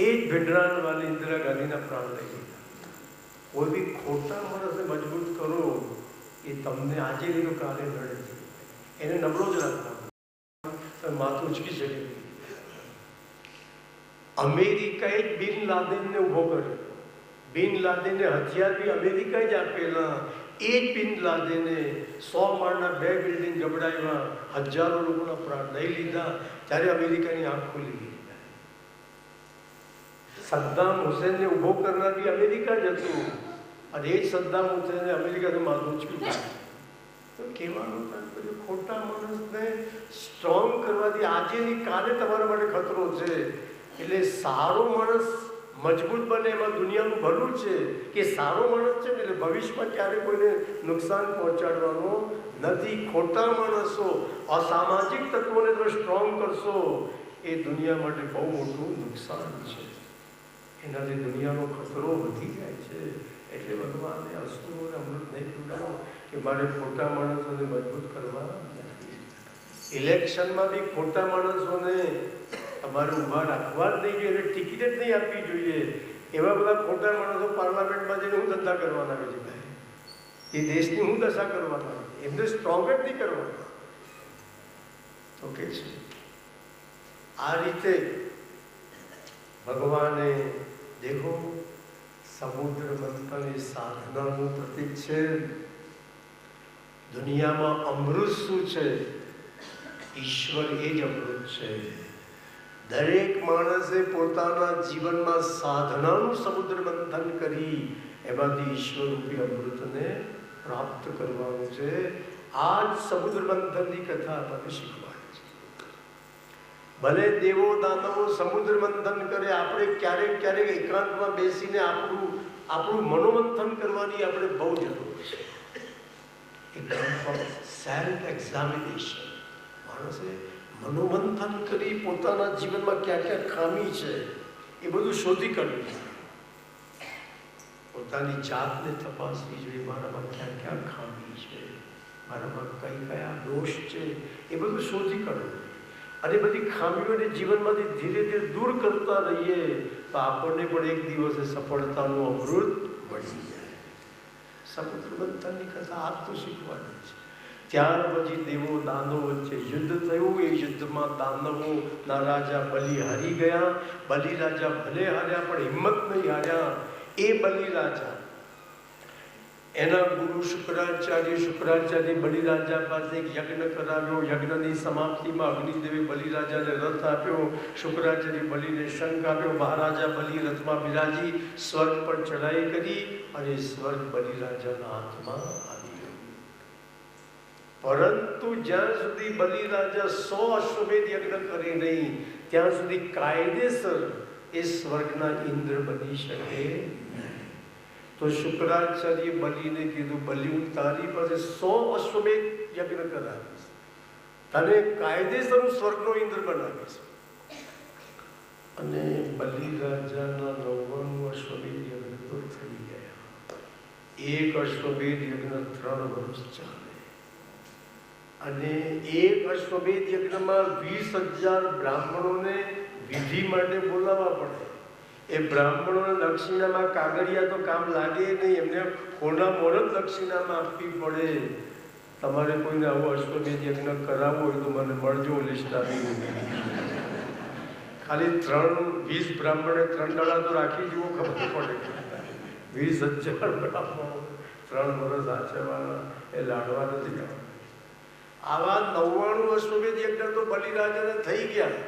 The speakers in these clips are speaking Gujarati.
એ જ ભીંડરાન વાલી ઇન્દિરા ગાંધીના પ્રાણ લઈ લીધા. કોઈ બી ખોટા માણસને મજબૂત કરો એ તમને આજે નહીં તો કાલે લડે છે. એને નબળો જ રાખવાનો, માથું ઉચકી શકે. અમેરિકાએ જ બિન લાદેનને ઊભો કર્યો. બિન લાદેનને હથિયાર બી અમેરિકાએ જ આપેલા. એ જ બિન લાદેને 100 માળના 2 બિલ્ડિંગ ગબડાવ્યા, હજારો લોકોના પ્રાણ લઈ લીધા. ત્યારે અમેરિકાની આંખ ખુલી ગઈ. સદ્દામ હુસેનને ઊભો કરનાર બી અમેરિકા જ હતું, અને એ જ સદ્દામ હુસેને અમેરિકાને માથું ઉચક્યું. તો કહેવાનું તાત્પર્ય ખોટા માણસને સ્ટ્રોંગ કરવાથી આજે નહીં કાલે તમારા માટે ખતરો છે. એટલે સારો માણસ મજબૂત બને એમાં દુનિયાનું ભલું છે કે સારો માણસ છે ને એટલે ભવિષ્યમાં ક્યારે કોઈને નુકસાન પહોંચાડવાનો નથી. ખોટા માણસો અસામાજિક તત્વોને તમે સ્ટ્રોંગ કરશો એ દુનિયા માટે બહુ મોટું નુકસાન છે. એનાથી દુનિયાનો ખતરો વધી જાય છે. એટલે ભગવાને અસ્તુઓને અમૃત નહીં પીવડાવો કે મારે ખોટા માણસોને મજબૂત કરવા નથી. ઇલેક્શનમાં બી ખોટા માણસોને અમારે ઊભા રાખવા જ નહીં જોઈએ, એને ટિકિટ જ નહીં આપવી જોઈએ. એવા બધા ખોટા માણસો પાર્લામેન્ટમાં જઈને હું ધંધા કરવાના આવે છે ભાઈ, એ દેશની હું દશા કરવાના, એમને સ્ટ્રોંગ જ નહીં કરવાના. ઓકે છે. આ રીતે ભગવાને દેખો સમુદ્ર મંથન એ સાધનાનું પ્રતીક છે. દુનિયામાં અમૃત શું છે? ઈશ્વર એ જ અમૃત છે. દરેક માણસે પોતાના જીવનમાં સાધનાનું સમુદ્ર મંથન કરી એમાંથી ઈશ્વરરૂપી અમૃતને પ્રાપ્ત કરવાનું છે. આ જ સમુદ્ર મંથનની કથા આપણને શીખવાડે છે. ભલે દેવો દાનવો સમુદ્ર મંથન કરે, આપણે ક્યારેક ક્યારેક એકાંતમાં બેસીને આપણું મનોમંથન કરવાની આપણે બહુ જરૂર છે. એકાંતમાં સેલ્ફ એક્ઝામિનેશન, માણસે મનોમંથન કરી પોતાના જીવનમાં ક્યાં ક્યાં ખામી છે એ બધું શોધી કાઢવું. પોતાની જાતને તપાસવી જોઈએ, મારામાં ક્યાં ક્યાં ખામી છે, મારામાં કયા દોષ છે, એ બધું શોધી કાઢવું. અને બધી ખામીઓને જીવનમાંથી ધીરે ધીરે દૂર કરતા રહીએ તો આપણને પણ એક દિવસે સફળતાનું અમૃત મળી જાય. સમુદ્ર મંથનની કથા આજ તો શીખવાની છે. ત્યાર પછી દેવો દાનવો વચ્ચે યુદ્ધ થયું. એ યુદ્ધમાં દાનવોના રાજા બલિ હારી ગયા. બલિ રાજા ભલે હાર્યા પણ હિંમત નહીં હાર્યા. એ બલિ રાજા એના ગુરુ શુક્રાચાર્ય બલિ રાજા પાસે એક યજ્ઞ કરાવ્યો. યજ્ઞની સમાપ્તિમાં અગ્નિદેવે બલિ રાજાને રથ આપ્યો. શુક્રાચાર્ય બલિને શંખ આપ્યો. મહારાજા બલિ રથમાં બિરાજી સ્વર્ગ પર ચઢાઈ કરી અને સ્વર્ગ બલિ રાજાના હાથમાં આવી ગયો. પરંતુ જ્યાં સુધી બલિ રાજા 100 અશ્વમેધ યજ્ઞ કરે નહીં ત્યાં સુધી કાયદેસર એ સ્વર્ગના ઇન્દ્ર બની શકે નહીં. તો શુક્રાચાર્ય બલિને કીધું, બલિ હું તારી પાસે 100 અશ્વમેધ યજ્ઞ કરાવીશ, તને કાયદેસર હું સ્વર્ગનો ઇન્દ્ર બનાવીશ. અને બલિ રાજાના 99 અશ્વમેધ યજ્ઞ તો થઈ ગયા. એક અશ્વમેધ યજ્ઞ 3 વર્ષ ચાલે. અને એક અશ્વમેધ યજ્ઞમાં 20,000 બ્રાહ્મણોને વિધિ માટે બોલાવવા પડે. એ બ્રાહ્મણોને દક્ષિણામાં કાગળિયા તો કામ લાગે નહીં, એમને ખોના મોર જ દક્ષિણામાં આપવી પડે. તમારે કોઈને આવો અશ્વમેધ યજ્ઞ કરાવવો હોય તો મને મળજો, લિસ્ટ આપી. ખાલી 20 બ્રાહ્મણે 3 દાડા તો રાખી જુઓ, ખબર પડે. 20,000 બ્રાહ્મણો 3 વર્ષ આચરવાના, એ લાડવા નથી. આવા 99 અશ્વમેધ યજ્ઞ તો બલિરાજાને થઈ ગયા.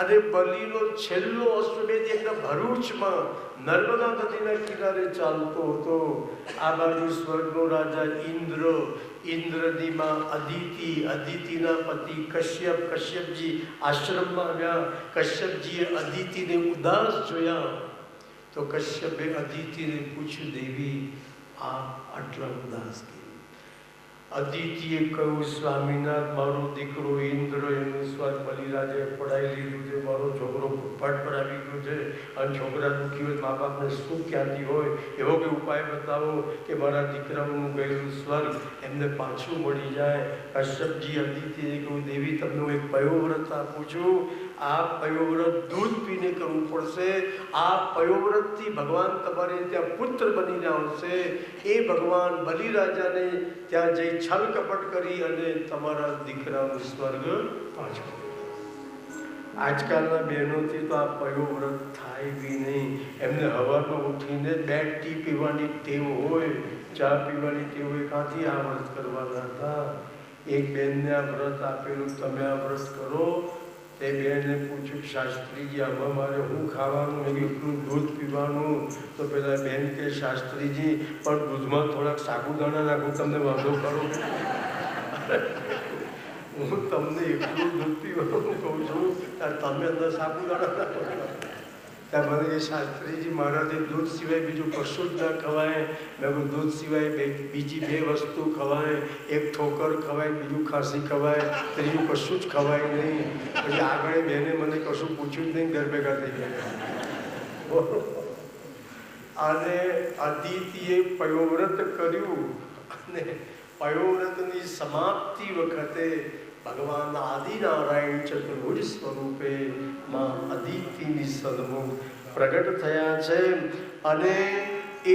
અને બલિનો છેલ્લો અશ્વમેધ યજ્ઞ ભરૂચમાં નર્મદા નદીના કિનારે ચાલતો હતો. આ બાજુ સ્વર્ગનો રાજા ઇન્દ્ર, ઇન્દ્રની માં અદિતિ, અદિતિના પતિ કશ્યપ, કશ્યપજી આશ્રમમાં આવ્યા. કશ્યપજીએ અદિતિને ઉદાસ જોયા તો કશ્યપે અદિતિને પૂછ્યું, દેવી આપ આટલા ઉદાસ કેમ? અદિતિએ કહ્યું, સ્વામીનાથ મારો દીકરો ઇન્દ્ર એનું સ્વર્ગ બલિરાજે પડાવી લીધું છે. મારો છોકરો ફૂટપાથ પર આવી ગયો છે અને છોકરા દુઃખી હોય, મા બાપને સુખ ક્યાંથી હોય? એવો કોઈ ઉપાય બતાવો કે મારા દીકરાનું ગયેલું સ્વર્ગ એમને પાછું મળી જાય. કશ્યપજી અદિતિએ કહ્યું, દેવી તમને હું એક પયોવ્રત આપું છું. આ પયોવ્રત દૂધ પીને કરવું પડશે. આ પયોવ્રતથી ભગવાન તમારે ત્યાં પુત્ર બનીને આવશે. એ ભગવાન બલિરાજાને ત્યાં જઈ છલ કપટ કરી અને તમારા દીકરાનું સ્વર્ગ પાછું. આજકાલના બહેનોથી તો આ પયોવ્રત થાય બી નહીં. એમને હવામાં ઉઠીને 2 ટી પીવાની ટેવ હોય, ચા પીવાની ટેવ હોય. ક્યાંથી આ વ્રત કરવાના હતા? એક બહેનને આ વ્રત આપેલું, તમે આ વ્રત કરો. તે બહેને પૂછ્યું, શાસ્ત્રીજી આમાં મારે શું ખાવાનું? મેં એટલું દૂધ પીવાનું. તો પેલા બહેન કે, શાસ્ત્રીજી પણ દૂધમાં થોડાક સાબુદાણા નાખું, તમને વાંધો કરો? હું તમને એટલું દૂધ પીવાનું કહું છું, ત્યારે તમે અંદર સાબુદાણા નાખો. ત્યાં મને કે, શાસ્ત્રીજી મારાથી દૂધ સિવાય બીજું કશું જ ના ખવાય. મેં કહું, દૂધ સિવાય બીજી 2 વસ્તુ ખવાય. એક ઠોકર ખવાય, બીજું ખાંસી ખવાય, ત્રીજું કશું જ ખવાય નહીં. પછી આગળ બેને મને કશું પૂછ્યું જ નહીં, ઘર ભેગા થઈ ગયા. અને અદિતિએ પયોવ્રત કર્યું અને પયોવ્રતની સમાપ્તિ વખતે ભગવાન આદિનારાયણ ચતુર્ભુજ સ્વરૂપે માં અદિતિની સન્મુખ પ્રગટ થયા છે. અને એ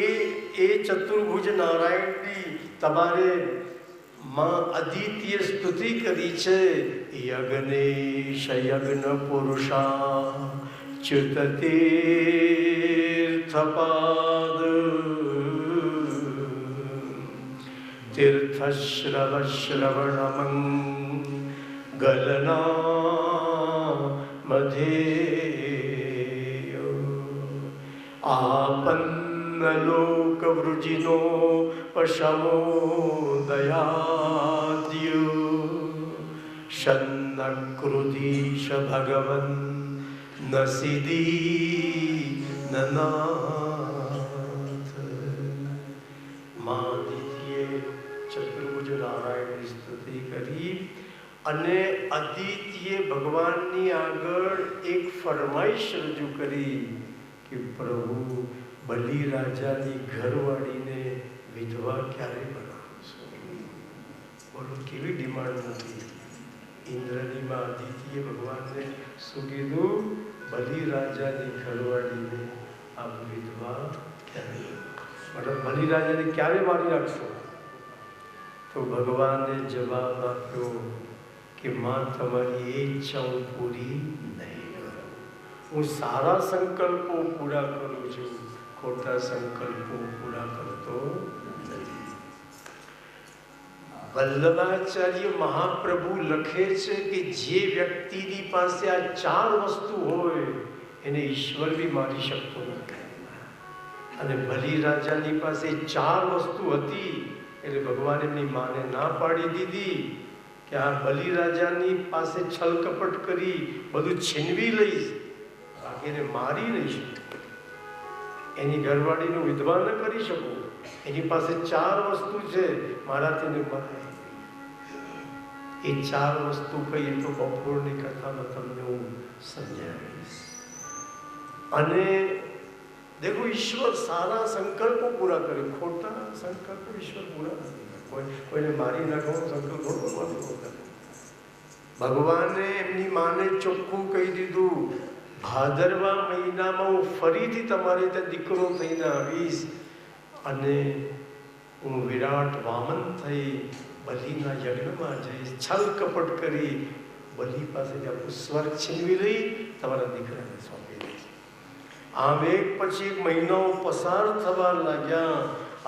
ચતુર્ભુજ નારાયણની તમારે માં અદિતિએ સ્તુતિ કરી છે. યજ્ઞેશ યજ્ઞ પુરુષા ચ્યુતતીર્થપાદ તીર્થશ્રવશ્રવણમંગલના મધ્યે આપન્નલોકવૃજિનો પશમો દયાદ્યો શન્નકૃધીશ ભગવન નસિદી નનાથ. માં ચતુર્ભુજ નારાયણની સ્તુતિ કરી અને અદિતિએ ભગવાનની આગળ એક ફરમાઈશ રજૂ કરી કે પ્રભુ બલિરાજાની ઘરવાળીને વિધવા ક્યારે બનાવશો? બોલો, કેવી ડિમાન્ડ નથી. ઇન્દ્રની માં અદિતિએ ભગવાનને શું કીધું? બલિરાજાની ઘરવાળીને આપ વિધવા ક્યારે, મતલબ બલિરાજાને ક્યારે મારી નાખશો? તો ભગવાને જવાબ આપ્યો કે માં, તમારી એ ઈચ્છા હું પૂરી નહીં કરું. હું સારા સંકલ્પો પૂરા કરું છું, ખોટા સંકલ્પો પૂરા કરતો નથી. વલ્લભાચાર્ય મહાપ્રભુ લખે છે કે જે વ્યક્તિની પાસે આ 4 વસ્તુ હોય એને ઈશ્વર બી મારી શકતો નથી. અને બલિરાજાની પાસે 4 વસ્તુ હતી એટલે ભગવાન એમની માને ના પાડી દીધી કે આ બલિરાજાની પાસે છલ કપટ કરી બધું છીનવી લઈશ, બાકી એને મારી નહીં શકું. એની ઘરવાળીનું વિધવા ન કરી શકું. એની પાસે 4 વસ્તુ છે, મારાથી ને મરાય. એ 4 વસ્તુ કહીએ તો બપોરની કથામાં તમને હું સમજાવીશ. અને देखो, ईश्वर सारा संकल्पो पूरा करे, खोटा संकल्प ईश्वर पूरा नहीं करे. कोઈને મારી નાખવાનો સંકલ્પ ભગવાન કરે. ભગવાને એમની માને ચોખ્ખું કહી દીધું, ભાદરવા મહિનામાં હું ફરીથી તમારે ત્યાં દીકરો થઈને આવીશ અને હું વિરાટ વામન થઈ બલિના યજ્ઞમાં જઈશ. છલ કપટ કરી બલિ પાસે આપણું સ્વર્ગ છીનવી લઈ તમારા દીકરાને સોંપી દઈશ. આમ એક પછી એક મહિનાઓ પસાર થવા લાગ્યા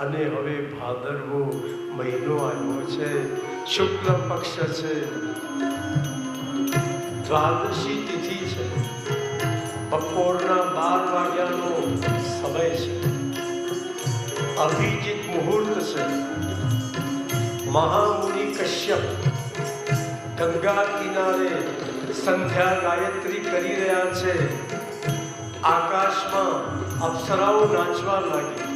અને હવે ભાદરવો મહિનો આવ્યો છે. શુક્લ પક્ષ છે, દ્વાદશી તિથિ છે, બપોરના 12 વાગ્યાનો સમય છે, અભિજીત મુહૂર્ત છે. મહામુનિ કશ્યપ ગંગા કિનારે સંધ્યા ગાયત્રી કરી રહ્યા છે. આકાશમાં અપ્સરાઓ નાચવા લાગી,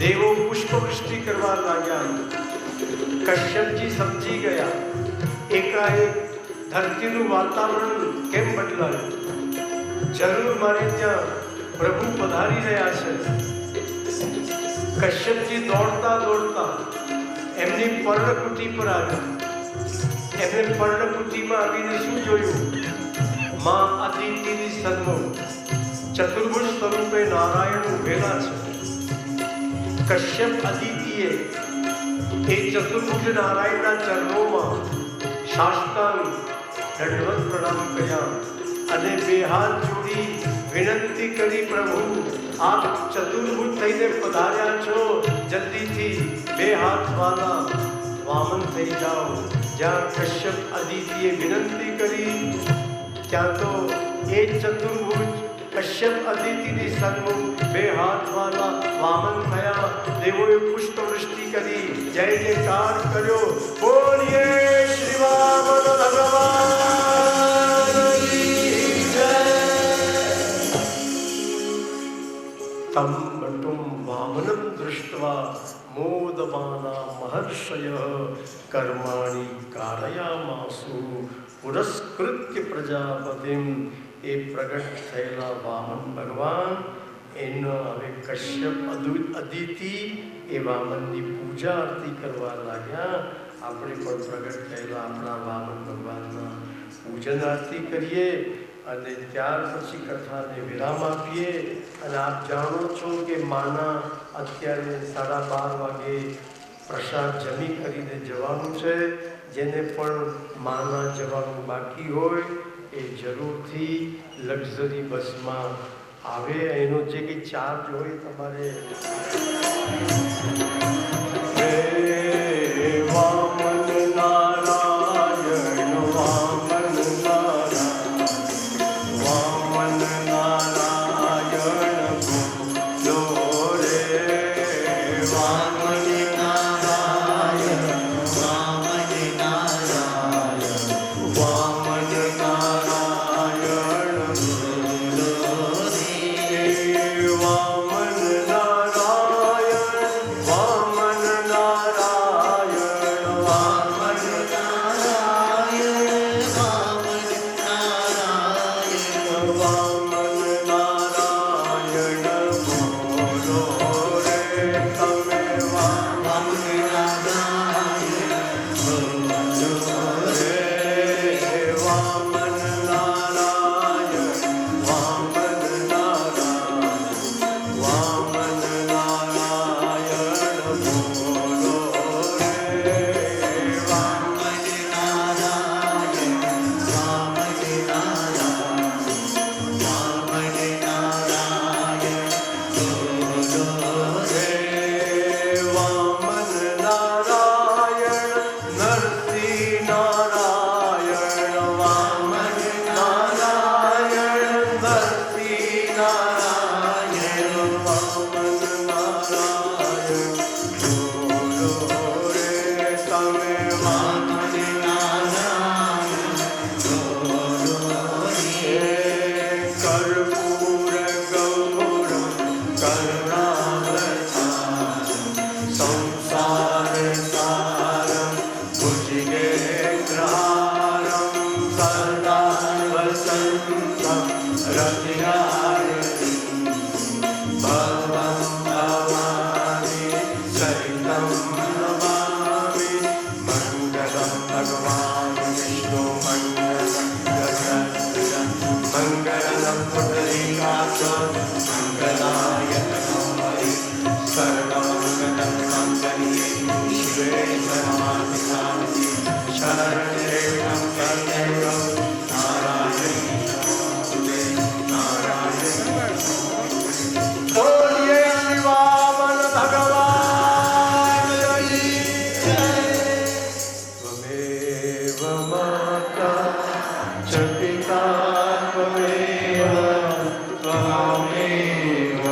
દેવો પુષ્પવૃષ્ટિ કરવા લાગ્યા. કશ્યપજી સમજી ગયા એકાએક ધરતીનું વાતાવરણ કેમ બદલાયું. જરૂર મારે ત્યાં પ્રભુ પધારી રહ્યા છે. કશ્યપજી દોડતા દોડતા એમની પર્ણકુટી પર આવ્યા. એમને પર્ણકુટીમાં આવીને શું જોયું? માં અદિતિની સન્મુખ ચતુર્ભુજ સ્વરૂપે નારાયણ ઉભેલા છે. કશ્યપ અદિતિએ એ ચતુર્ભુજ નારાયણના ચરણોમાં સાષ્ટાંગ દંડવત પ્રણામ કર્યા અને બે હાથ જોડી વિનંતી કરી, પ્રભુ આપ ચતુર્ભુજ થઈને પધાર્યા છો, જલ્દીથી બે હાથ વાળા વામન થઈ જાઓ. જ્યાં કશ્યપ અદિતિએ વિનંતી કરી ત્યાં તો એ ચતુર્ભુજ કશ્યપ અદિતિની સન્મુખ બે હાથ વાળા વામન થયા. દેવોએ પુષ્પવૃષ્ટિ કરી, જય જયકાર કર્યો. બોલીએ શ્રી વામન ભગવાનની જય. તમ બટું વામનં દૃષ્ટવા મોદમાના મહર્ષય કર્માણિ કારયામાસુ પુરસ્કૃત્ય પ્રજાપતિમ. એ પ્રગટ થયેલા વામન ભગવાન એનો હવે કશ્યપ અદિતિ એ વામનની પૂજા આરતી કરવા લાગ્યા. આપણે પણ પ્રગટ થયેલા આપણા વામન ભગવાનના પૂજન આરતી કરીએ અને ત્યાર પછી કથાને વિરામ આપીએ. અને આપ જાણો છો કે માના અત્યારે 12:30 વાગે પ્રસાદ જમી કરીને જવાનું છે. જેને પણ માના જવાનું બાકી હોય એ જરૂરથી લક્ઝરી બસમાં આવે. એનો જે કંઈ ચાર્જ હોય તમારે વામન નારાયણ વામન નારાયણ વામન નારાયણ બોલો રે. વામન નારાયણ વામન નારાયણ વામન નારાયણ બોલો રે. વામન નારાયણ વામન નારાયણ વામન નારાયણ વામન નારાયણ વામન નારાયણ બોલો રે. તમે વામન નારાયણ બોલો રે. વામન નારાયણ વામન નારાયણ વામન નારાયણ બોલો રે. વામન નારાયણ વામન નારાયણ વામન નારાયણ બોલો રે. વામન નારાયણ નરસિંહ નારાયણ વામન નારાયણ નરસિંહ નારાયણ વામન નારાયણ બોલો રે. તમે વામન નારાયણ બોલો રે. કર્પૂર ગૌરમ કરુણાવતારમ સંસાર સારમ ભુજગેન્દ્રહારમ સદા વસંતમ હૃદયારતિમ ભવં ભવાની સહિતમ નમામિ. મંગલમ ભગવાન વિષ્ણુ મંગલમ ગગનધર મંગલમ પુંડરીકાક્ષ મંગલાય તનોહરિ સર્વમંગલં મંગલ્યે શિવે સર્વાધિકારિ શરણ્યે ત્ર્યંબકે નારાયણી નમોસ્તુતે નારાયણ. બોલીએ શ્રી વામન ભગવાનની જય. ત્વમેવ માતા ચ પિતા ત્વમેવ ત્વમેવ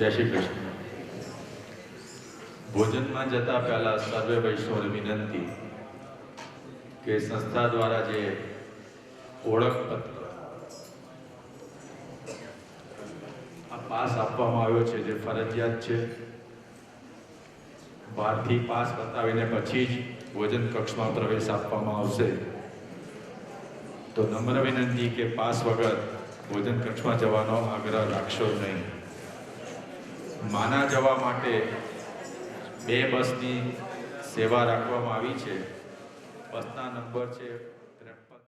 જય શ્રી કૃષ્ણ. ભોજનમાં જતા પહેલા સર્વે વૈષ્ણવને વિનંતી કે સંસ્થા દ્વારા જે ઓળખપત્ર આ પાસ આપવામાં આવ્યો છે જે ફરજિયાત છે. બહારથી પાસ બતાવીને પછી જ ભોજન કક્ષમાં પ્રવેશ આપવામાં આવશે. તો નમ્ર વિનંતી કે પાસ વગર ભોજન કક્ષમાં જવાનો આગ્રહ રાખશો નહીં. માના જવા માટે 2 બસની સેવા રાખવામાં આવી છે. બસના નંબર છે